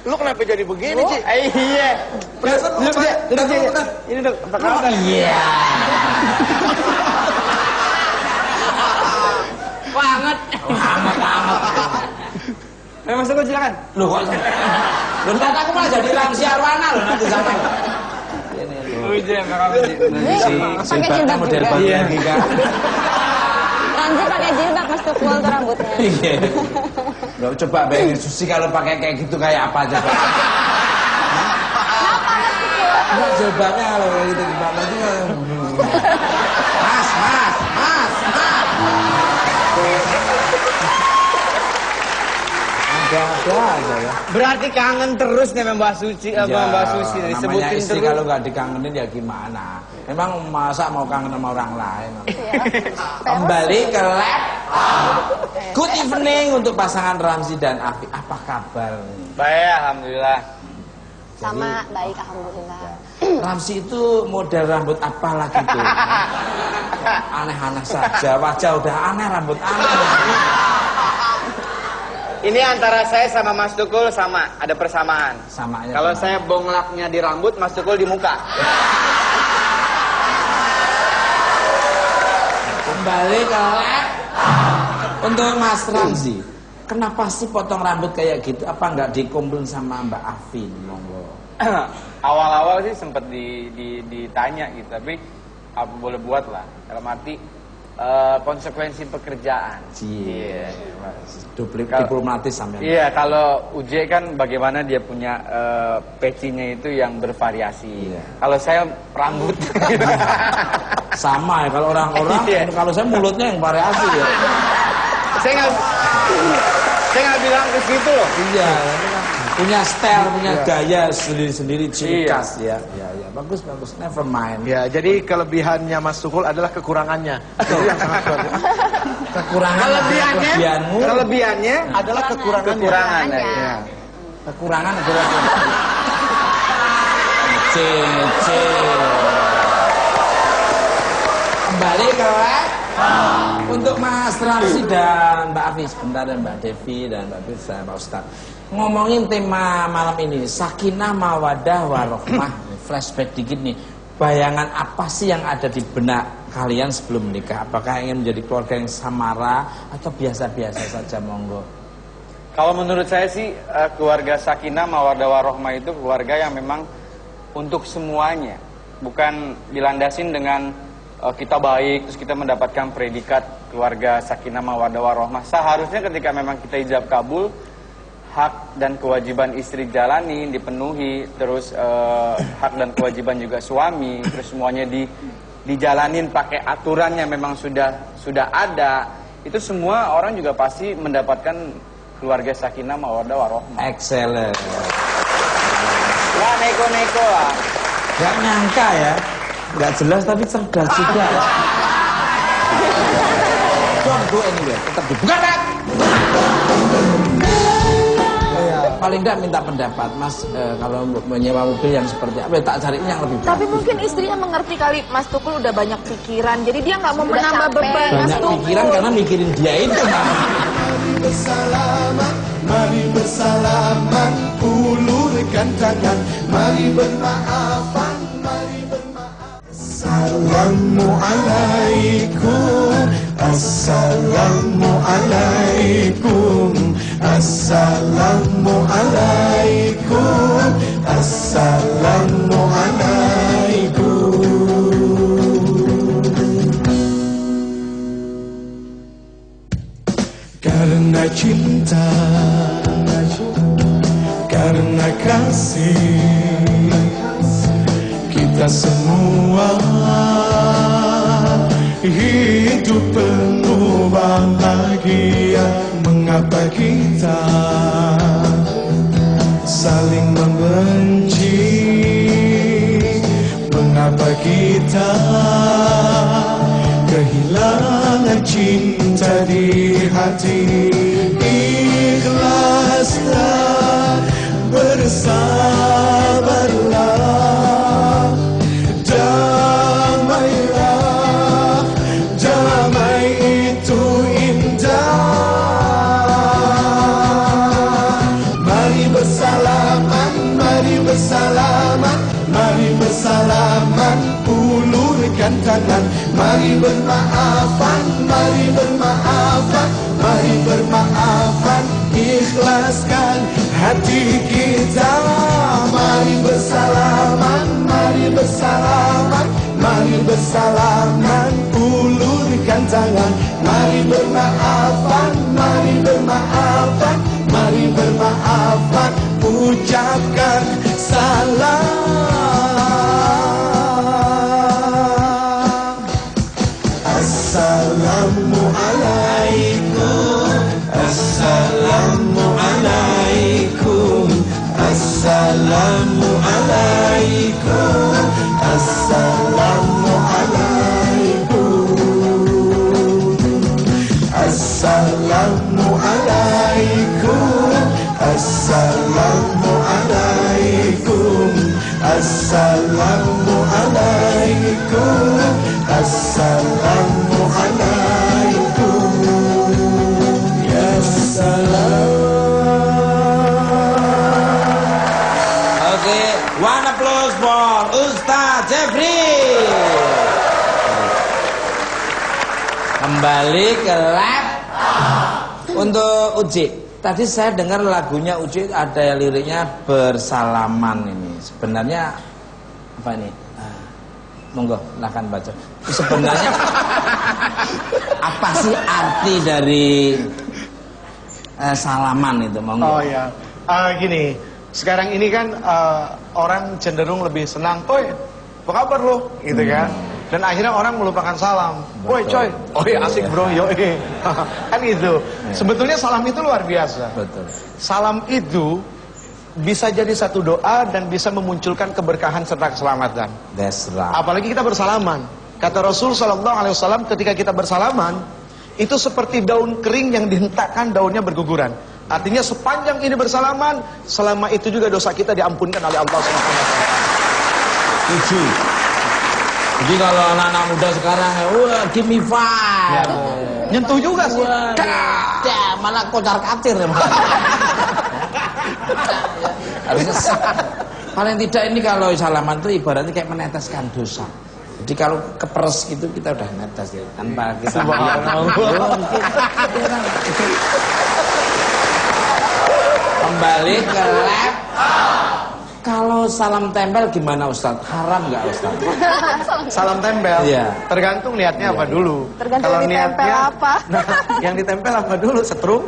Lu kenapa jadi begini, Ci? Iya. Duduk. Ini dok. Apa kabar? Iya. Banget. Ayo Mas Teguh silakan. Loh kok? Bentar aku malah jadi Ramsi Arwana loh nanti sama. Ujian apa Pakai jilbab model juga. bagian Giga. Ramzi pakai jilbab Mas Tukul tuh rambutnya. Iya. Loh coba bayangin Susi kalau pakai kayak gitu kayak apa coba? Enggak jilbabnya kalau kayak gitu gimana sih? Mas. Ada aja ya. Berarti kangen terus nih Mbak Suci, Mbak Susi Namanya disebutin istri terus. kalau nggak dikangenin ya gimana? Memang masa mau kangen sama orang lain? Kembali ke lab. Good evening untuk pasangan Ramzi dan Afi. Apa kabar? Baik, alhamdulillah. Sama baik alhamdulillah. Ramzi itu model rambut apa lagi tuh? Aneh-aneh saja, wajah udah aneh, rambut aneh. Ini antara saya sama Mas Tukul sama, ada persamaan. Samanya. Kalau saya bonglaknya di rambut, Mas Tukul di muka. Kembali ke lab. Untuk Mas Ramzi, kenapa sih potong rambut kayak gitu? Apa nggak dikumpulin sama Mbak Afin? Monggo. Awal-awal sih sempat ditanya gitu, tapi apa boleh buat lah. Dalam arti konsekuensi pekerjaan. Iya. Diplomatis sampai. Iya, kalau UJ kan bagaimana dia punya pecinya itu yang bervariasi. Iya. Kalau saya rambut. Sama ya kalau orang-orang. Iya. Kalau saya mulutnya yang variasi ya. Saya nggak bilang ke situ loh. Iya. Punya style, punya gaya sendiri-sendiri, ciri Iya. khas ya. Ya. Bagus. Never mind. Ya, jadi kelebihannya Mas Tukul adalah kekurangannya. Itu yang sangat bagus. Kekurangan. Kelebihanmu. Kelebihannya Adalah kekurangannya. kekurangan. Kekurangannya. Ya. Kekurangan. C. Kembali ke lab. Untuk Mas Ramzi dan Mbak Afi sebentar, dan Mbak Devi dan Mbak Firsa, Pak Ustadz. Ngomongin tema malam ini, Sakinah Mawaddah Warohmah. Flashback dikit nih. Bayangan apa sih yang ada di benak kalian sebelum menikah? Apakah ingin menjadi keluarga yang samara atau biasa-biasa saja? Monggo. Kalau menurut saya sih keluarga Sakinah Mawaddah Warohmah itu keluarga yang memang untuk semuanya, bukan dilandasin dengan kita baik terus kita mendapatkan predikat keluarga Sakinah Mawaddah Warohmah. Seharusnya ketika memang kita ijab kabul, hak dan kewajiban istri jalani dipenuhi, terus hak dan kewajiban juga suami, terus semuanya dijalanin pakai aturan yang memang sudah ada. Itu semua orang juga pasti mendapatkan keluarga Sakinah Mawaddah Warohmah. Excellent. Lah neko-neko lah. Gak nyangka ya, gak jelas tapi cerdas juga. Don't go anywhere, tetap dibuka kan? Paling tidak minta pendapat Mas, kalau menyewa mobil yang seperti apa, tak carinya yang lebih bagus. Tapi mungkin istrinya mengerti kali Mas Tukul udah banyak pikiran, jadi dia nggak mau menambah beban Mas Banyak Tukul. pikiran karena mikirin dia itu. Mari bersalaman, ulurkan tangan, mari bermaafan, mari bermaaf. Assalamualaikum, assalamualaikum, assalamualaikum, assalamualaikum. Karena cinta, karena kasih, kita semua hidup penuh bahagia. Mengapa kita saling membenci? Mengapa kita kehilangan cinta di hati? Ikhlaslah, bersabarlah, damailah, damai itu indah. Mari bermaafan, mari bermaafan, mari bermaafan, ikhlaskan hati kita. Mari bersalaman, mari bersalaman, mari bersalaman, ulurkan tangan. Mari bermaafan, mari bermaafan, mari bermaafan, ucapkan salam. Assalamualaikum, Assalamualaikum, Assalamualaikum, Assalamualaikum, Assalamualaikum, Assalamualaikum, Assalamualaikum, Assalamualaikum, ya salam. Oke, one applause for Ustaz Jeffrey. Kembali ke lab untuk Uji. Tadi saya dengar lagunya Uji ada liriknya bersalaman ini. Sebenarnya apa ini? Monggo, silahkan baca. Sebenarnya apa sih arti dari salaman itu? Monggo. Oh ya, gini. Sekarang ini kan orang cenderung lebih senang, "Oi, apa kabar lo?" gitu kan. Dan akhirnya orang melupakan salam. "Woi coy, oi asik bro, yoi." Kan itu. Sebetulnya salam itu luar biasa. Betul. Salam itu bisa jadi satu doa dan bisa memunculkan keberkahan serta keselamatan. That's right. Apalagi kita bersalaman. Kata Rasul Sallallahu Alaihi Wasallam, ketika kita bersalaman, itu seperti daun kering yang dihentakkan, daunnya berguguran. Artinya sepanjang ini bersalaman, selama itu juga dosa kita diampunkan oleh Allah Subhanahu Wa Taala. Tujuh. Jadi kalau anak-anak muda sekarang, wah, give me five. Nyentuh juga sih. Malah kocar kacir. Harusnya paling tidak ini kalau salaman itu ibaratnya kayak meneteskan dosa. Jadi kalau keperes gitu kita udah netes ya, tanpa kita kembali ke lab. Kalau salam tempel gimana Ustaz? Haram nggak Ustaz? Salam tempel, Iya. tergantung niatnya apa dulu. Tergantung Kalau ditempel apa. Nah, yang ditempel apa dulu? Setrum?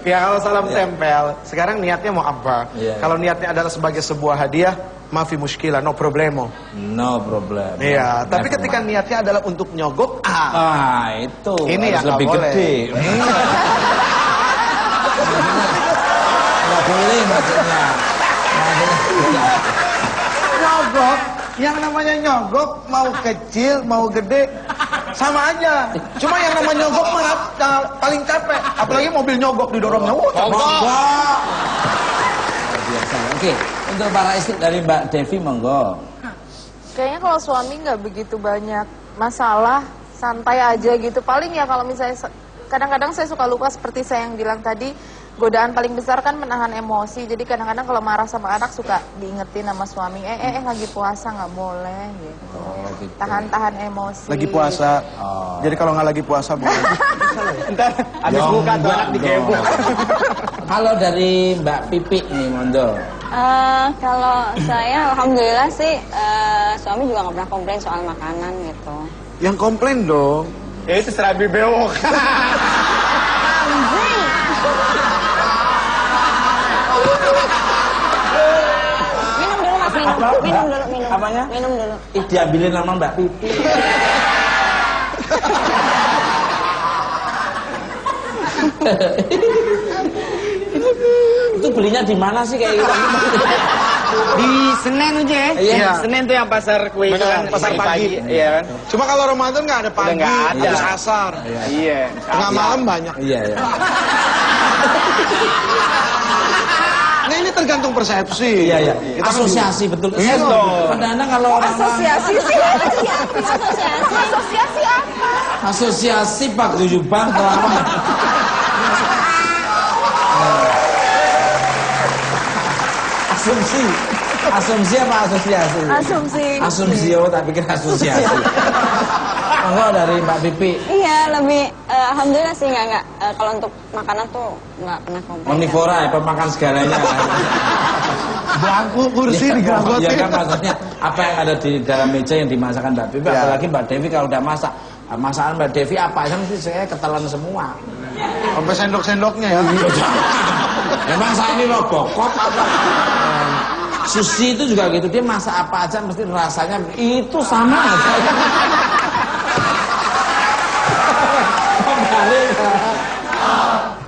Ya kalau salam tempel, sekarang niatnya mau apa? Iya. Kalau niatnya adalah sebagai sebuah hadiah, maafi muskilah, no problemo. No problem. Iya, tapi Never ketika mind. niatnya adalah untuk nyogok, Itu ini harus yang lebih nggak boleh. gede. Nggak boleh maksudnya. Nyogok, yang namanya nyogok mau kecil mau gede sama aja. Cuma yang namanya nyogok mah paling capek. Apalagi mobil nyogok didorongnya. Monggo. Biasa. Oke, untuk para istri dari Mbak Devi monggo. Kayaknya kalau suami nggak begitu banyak masalah, santai aja gitu. Paling ya kalau misalnya kadang-kadang saya suka lupa seperti saya yang bilang tadi, godaan paling besar kan menahan emosi. Jadi kadang-kadang kalau marah sama anak suka diingetin sama suami, lagi puasa nggak boleh gitu. Gitu. Tahan-tahan emosi. Lagi puasa. Oh. Jadi kalau nggak lagi puasa boleh. Ntar habis buka tuh anak digebok. Kalau dari Mbak Pipi nih monggo. Kalau saya alhamdulillah sih suami juga nggak pernah komplain soal makanan gitu. Yang komplain dong. Ya itu serabi bewok. Minum dulu mas, minum dulu, minum. Apanya? Minum dulu. Diambilin nama Mbak Pipi. Itu belinya di mana sih kayak gitu? Di Senen aja ya. Iya. Senen tuh yang pasar kue itu Benar, kan. pasar pagi. Iya kan. Cuma kalau Ramadan nggak ada pagi, nggak ada. harus asar. Iya. Tengah malam banyak. Iya, iya. Nah ini tergantung persepsi. Iya, iya. Kita kan Asosiasi betul. Iya dong. Kadang-kadang kalau orang Asosiasi sih. Asosiasi. Asosiasi apa? asosiasi paguyuban kelawan. Asumsi. Asumsi apa asosiasi? Asumsi. Asumsi, oh tak pikir asosiasi. Monggo dari Mbak Pipi. Iya, lebih alhamdulillah sih nggak kalau untuk makanan tuh nggak pernah komplain. Omnivora ya, pemakan segalanya. Bangku kursi diganggotin. Iya kan maksudnya apa yang ada di dalam meja yang dimasakan Mbak Pipi, Ya. apalagi Mbak Devi kalau udah masak. Masakan Mbak Devi apa aja mesti saya ketelan semua. Sampai sendok-sendoknya ya. Memang saya ini robokop apa? Sushi itu juga gitu, dia masak apa aja mesti rasanya itu sama aja.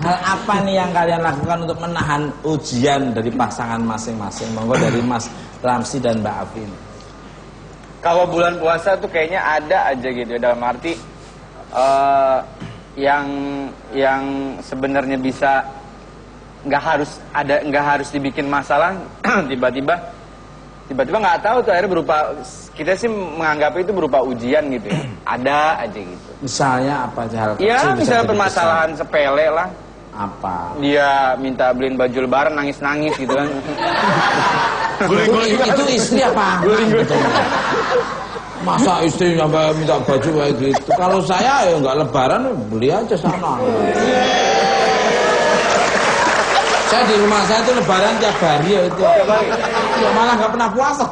Hal apa nih yang kalian lakukan untuk menahan ujian dari pasangan masing-masing? Monggo dari Mas Ramsi dan Mbak Afin. Kalau bulan puasa tuh kayaknya ada aja gitu ya, dalam arti yang sebenarnya bisa nggak harus dibikin masalah tiba-tiba nggak tahu tuh akhirnya berupa, kita sih menganggap itu berupa ujian gitu ya. Ada aja gitu. Misalnya apa aja hal kecil? Ya bisa misalnya jadi permasalahan besar. sepele lah. Apa? Dia minta beliin baju lebaran nangis-nangis gitu kan. Itu istri apa? Masa istri sampai minta baju kayak gitu? Kalau saya ya nggak lebaran, beli aja sana. Saya di rumah saya itu lebaran tiap hari ya itu. Ya malah nggak pernah puasa.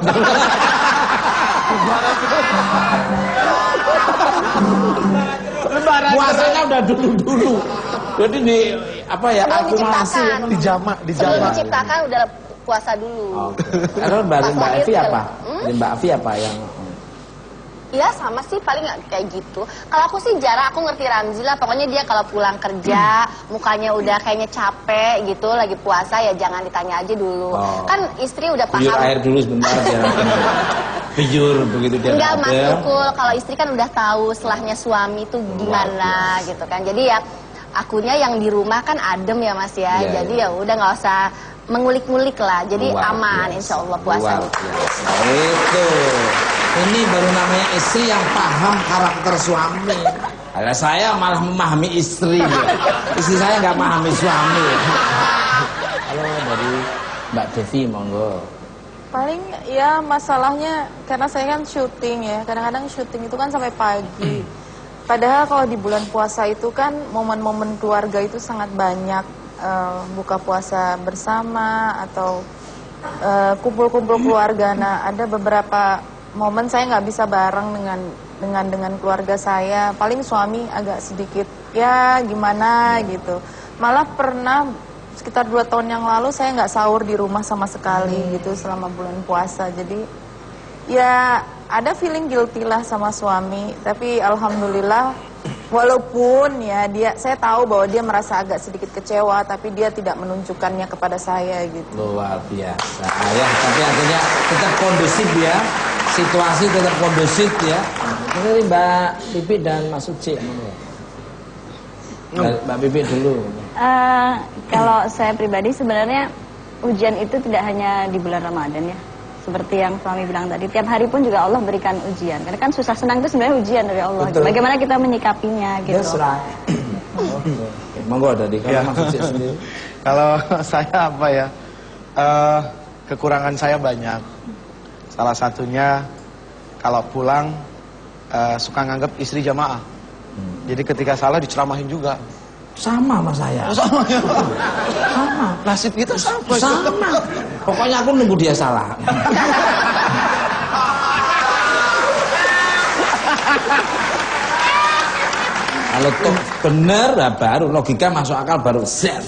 Puasanya udah dulu. Jadi di apa ya Sebelum akumulasi. diciptakan. Dijama. Sebelum diciptakan udah puasa dulu. Oke. Kalau Mbak Puasa Evi itu apa? Hmm? Dari Mbak Evi apa yang Iya sama sih, paling nggak kayak gitu. Kalau aku sih jarang, aku ngerti Ramzi lah. Pokoknya dia kalau pulang kerja, mukanya udah kayaknya capek gitu, lagi puasa ya jangan ditanya aja dulu. Oh. Kan istri udah Buyur paham. air dulu sebentar biar buyur begitu dia Enggak Mas ada. Tukul, kalau istri kan udah tahu setelahnya suami tuh gimana gitu kan. Jadi ya akunya yang di rumah kan adem ya Mas ya. Iya, Jadi iya. ya udah nggak usah mengulik-ngulik lah. Jadi Luar aman biasa. insya Allah puasa. Luar biasa. Itu. Ini baru namanya istri yang paham karakter suami. Kalau saya malah memahami istri. Ya. Istri saya nggak memahami suami. Halo dari Mbak Devi, monggo. Paling ya masalahnya karena saya kan syuting ya, kadang-kadang syuting itu kan sampai pagi. Padahal kalau di bulan puasa itu kan momen-momen keluarga itu sangat banyak, buka puasa bersama atau kumpul-kumpul keluarga. Nah ada beberapa momen saya nggak bisa bareng dengan keluarga saya. Paling suami agak sedikit ya gimana gitu. Malah pernah sekitar 2 tahun yang lalu saya nggak sahur di rumah sama sekali gitu selama bulan puasa. Jadi ya ada feeling guilty lah sama suami. Tapi alhamdulillah walaupun ya saya tahu bahwa dia merasa agak sedikit kecewa, tapi dia tidak menunjukkannya kepada saya gitu. Luar biasa. Ya, tapi akhirnya tetap kondusif ya. Situasi tetap kondusif ya. Ini Mbak Pipi dan Mas Uci. Mbak Pipi dulu. Kalau saya pribadi sebenarnya ujian itu tidak hanya di bulan Ramadan ya. Seperti yang suami bilang tadi, tiap hari pun juga Allah berikan ujian. Karena kan susah senang itu sebenarnya ujian dari Allah. Betul. Bagaimana kita menyikapinya gitu. That's right. Oke. Monggo dari kalau Ya. Mas Uci sendiri. Kalau saya apa ya? Kekurangan saya banyak. Salah satunya kalau pulang suka nganggap istri jamaah. Jadi ketika salah diceramahin juga. Sama sama saya. Sama ya. Sama. Nasib kita sama. Sama. Pokoknya aku nunggu dia salah. Kalau toh bener lah baru logika masuk akal baru set.